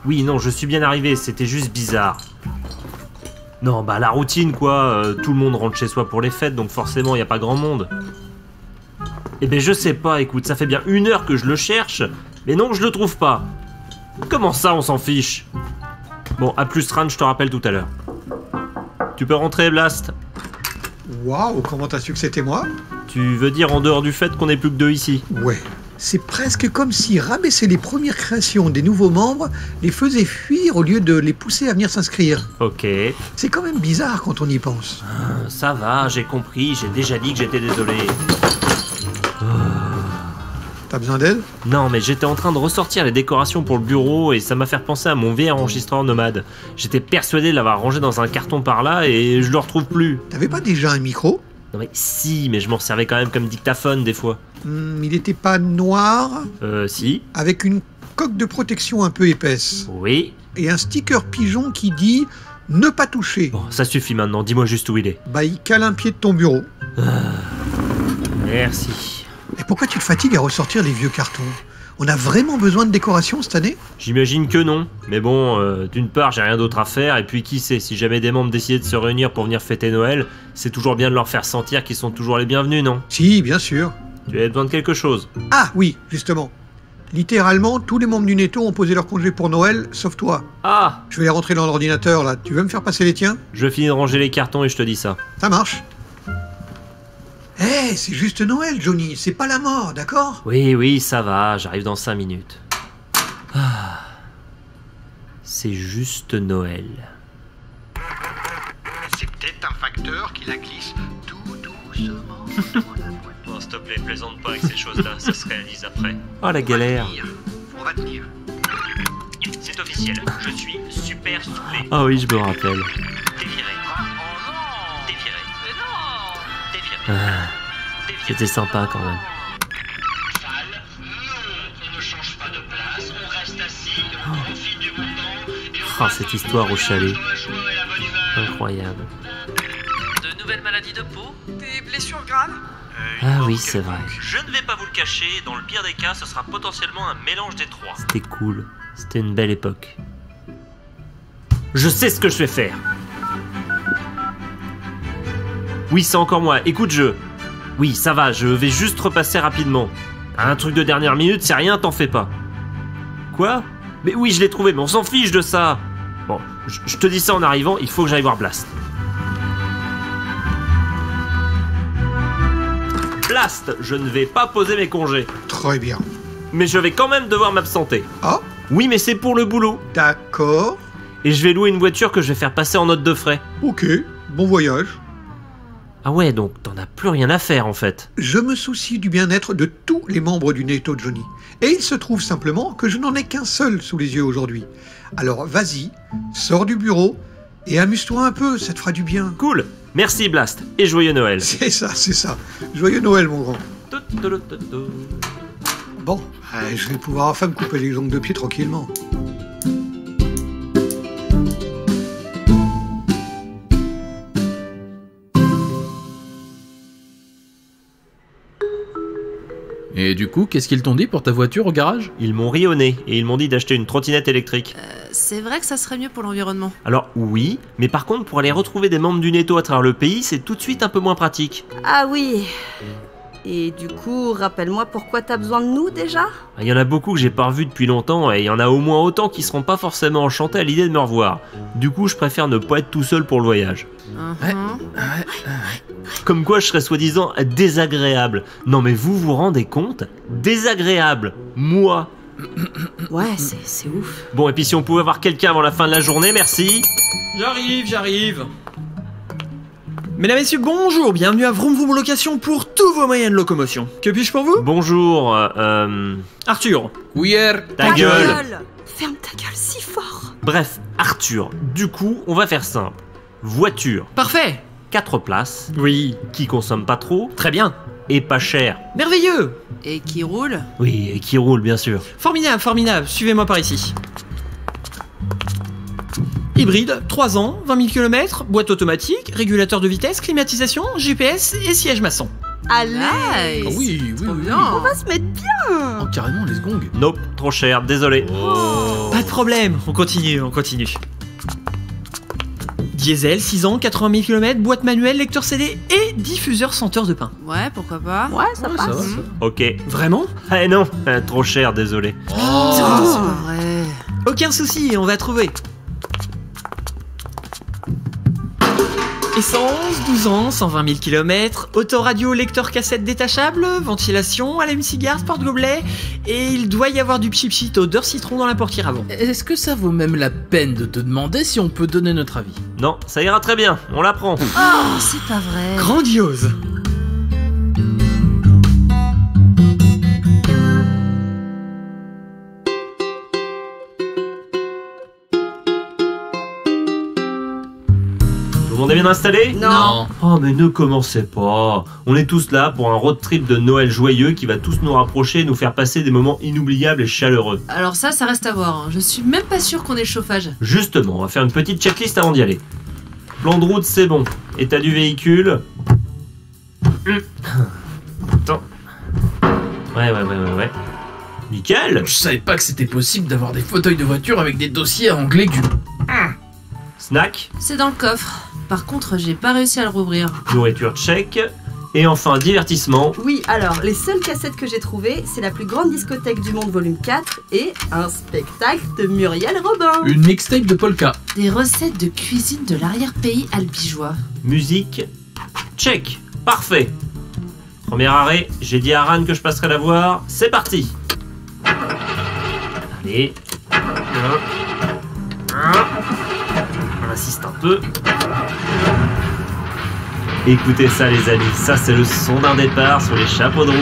Oui, non, je suis bien arrivé, c'était juste bizarre. Non, bah la routine quoi, tout le monde rentre chez soi pour les fêtes, donc forcément il n'y a pas grand monde. Eh ben je sais pas, écoute, ça fait bien 1 heure que je le cherche, mais non, je le trouve pas. Comment ça, on s'en fiche? Bon, à plus Ran, je te rappelle tout à l'heure. Tu peux rentrer, Blast. Waouh, comment t'as su que c'était moi? Tu veux dire en dehors du fait qu'on n'est plus que 2 ici? Ouais. C'est presque comme si rabaisser les premières créations des nouveaux membres les faisait fuir au lieu de les pousser à venir s'inscrire. Ok. C'est quand même bizarre quand on y pense. Ça va, j'ai compris, j'ai déjà dit que j'étais désolé. T'as besoin d'aide? Non, mais j'étais en train de ressortir les décorations pour le bureau et ça m'a fait penser à mon vieil enregistreur nomade. J'étais persuadé de l'avoir rangé dans un carton par là et je le retrouve plus. T'avais pas déjà un micro? Non mais si, mais je m'en servais quand même comme dictaphone des fois. Il était pas noir? Si. Avec une coque de protection un peu épaisse. Oui. Et un sticker pigeon qui dit « Ne pas toucher ». Bon, ça suffit maintenant, dis-moi juste où il est. Bah, il cale un pied de ton bureau. Merci. Et pourquoi tu te fatigues à ressortir les vieux cartons? On a vraiment besoin de décoration cette année? J'imagine que non. Mais bon, d'une part, j'ai rien d'autre à faire, et puis qui sait, si jamais des membres décidaient de se réunir pour venir fêter Noël, c'est toujours bien de leur faire sentir qu'ils sont toujours les bienvenus, non? Si, bien sûr. Tu avais besoin de quelque chose? Ah oui, justement. Littéralement, tous les membres du Netto ont posé leur congé pour Noël, sauf toi. Ah! Je vais les rentrer dans l'ordinateur, là. Tu veux me faire passer les tiens? Je finis de ranger les cartons et je te dis ça. Ça marche. Eh, c'est juste Noël, Johnny. C'est pas la mort, d'accord? Oui, ça va, j'arrive dans 5 minutes. Ah. C'est juste Noël. C'est peut-être un facteur qui la glisse tout doucement dans la boîte. Oh, s'il te plaît, plaisante pas avec ces choses-là, ça se réalise après. Oh, la galère. On va tenir. C'est officiel, je suis super soufflé. Ah oui, je me rappelle. Déviré. Déviré. Déviré. C'était sympa quand même. Oh, cette histoire au chalet. Incroyable. De nouvelles maladies de peau? Des blessures graves? Ah oui, c'est vrai. Je ne vais pas vous le cacher, dans le pire des cas, ce sera potentiellement un mélange des trois. C'était cool. C'était une belle époque. Je sais ce que je vais faire. Oui, c'est encore moi. Écoute, Oui, ça va, je vais juste repasser rapidement. Un truc de dernière minute, c'est rien, t'en fais pas. Quoi? Mais oui, je l'ai trouvé, mais on s'en fiche de ça. Bon, je te dis ça en arrivant, il faut que j'aille voir Blast. Blast, je ne vais pas poser mes congés. Très bien. Mais je vais quand même devoir m'absenter. Ah, Oui, mais c'est pour le boulot. d'accord. Et je vais louer une voiture que je vais faire passer en note de frais. Ok, bon voyage. Ah ouais, donc t'en as plus rien à faire en fait. Je me soucie du bien-être de tous les membres du Netto, Johnny. Et il se trouve simplement que je n'en ai qu'un seul sous les yeux aujourd'hui. Alors vas-y, sors du bureau et amuse-toi un peu, ça te fera du bien. Cool, merci Blast, et joyeux Noël. C'est ça, c'est ça. Joyeux Noël, mon grand. Bon, je vais pouvoir enfin me couper les ongles de pied tranquillement. Et du coup, qu'est-ce qu'ils t'ont dit pour ta voiture au garage? Ils m'ont ri au nez et ils m'ont dit d'acheter une trottinette électrique. C'est vrai que ça serait mieux pour l'environnement. Alors oui, mais par contre pour aller retrouver des membres du Netto à travers le pays, c'est tout de suite un peu moins pratique. Ah oui. Et du coup, rappelle-moi pourquoi t'as besoin de nous déjà? Il y en a beaucoup que j'ai pas revus depuis longtemps et il y en a au moins autant qui seront pas forcément enchantés à l'idée de me revoir. Du coup, je préfère ne pas être tout seul pour le voyage. Comme quoi je serais soi-disant désagréable. Non mais vous vous rendez compte? Désagréable. Moi. Ouais, c'est ouf. Bon, et puis si on pouvait avoir quelqu'un avant la fin de la journée, merci. J'arrive. Mesdames, messieurs, bonjour, bienvenue à Vroom Vroom Location pour tous vos moyens de locomotion. Que puis-je pour vous? Bonjour, Arthur. Couillère. ta gueule. Ferme ta gueule si fort. Bref, Arthur, du coup, on va faire simple. Voiture, Parfait. 4 places, Oui. qui consomme pas trop, Très bien. et pas cher. Merveilleux. Et qui roule? Oui, et qui roule, bien sûr. Formidable. Suivez-moi par ici. Hybride, 3 ans, 20 000 km, boîte automatique, régulateur de vitesse, climatisation, GPS et siège maçon. Allez. Ah oui, Trop oui. bien. On va se mettre bien. Oh, carrément, les gongs. Nope, trop cher, désolé. Oh. Pas de problème, on continue. Diesel, 6 ans, 80 000 km, boîte manuelle, lecteur CD et diffuseur senteur de pain. Ouais, pourquoi pas. Ouais, ça Ouais, passe. ça va, ça. Ok. Vraiment? Ah non, trop cher, désolé. Oh, c'est pas vrai. Aucun souci, on va trouver. Essence, 12 ans, 120 000 km, autoradio, lecteur cassette détachable, ventilation, allume-cigare, porte-gobelet, et il doit y avoir du pchit odeur citron dans la portière avant. Est-ce que ça vaut même la peine de te demander si on peut donner notre avis? Non, ça ira très bien, on la prend. Oh, c'est pas vrai. Grandiose! Tout le monde est bien installé? Non. Oh mais ne commencez pas. On est tous là pour un road trip de Noël joyeux qui va tous nous rapprocher et nous faire passer des moments inoubliables et chaleureux. Alors ça reste à voir. Je suis même pas sûre qu'on ait le chauffage. Justement, on va faire une petite checklist avant d'y aller. Plan de route, c'est bon. État du véhicule. Attends. Ouais. Nickel. Je savais pas que c'était possible d'avoir des fauteuils de voiture avec des dossiers à onglet légumes. Snack. C'est dans le coffre. Par contre, j'ai pas réussi à le rouvrir. Nourriture check. Et enfin, divertissement. Oui, alors, les seules cassettes que j'ai trouvées, c'est la plus grande discothèque du monde volume 4 et un spectacle de Muriel Robin. Une mixtape de Polka. Des recettes de cuisine de l'arrière-pays albigeois. Musique. Check. Parfait. Premier arrêt, j'ai dit à Ran que je passerai la voir. C'est parti. Allez. On insiste un peu. Écoutez ça les amis, ça c'est le son d'un départ sur les chapeaux de roue.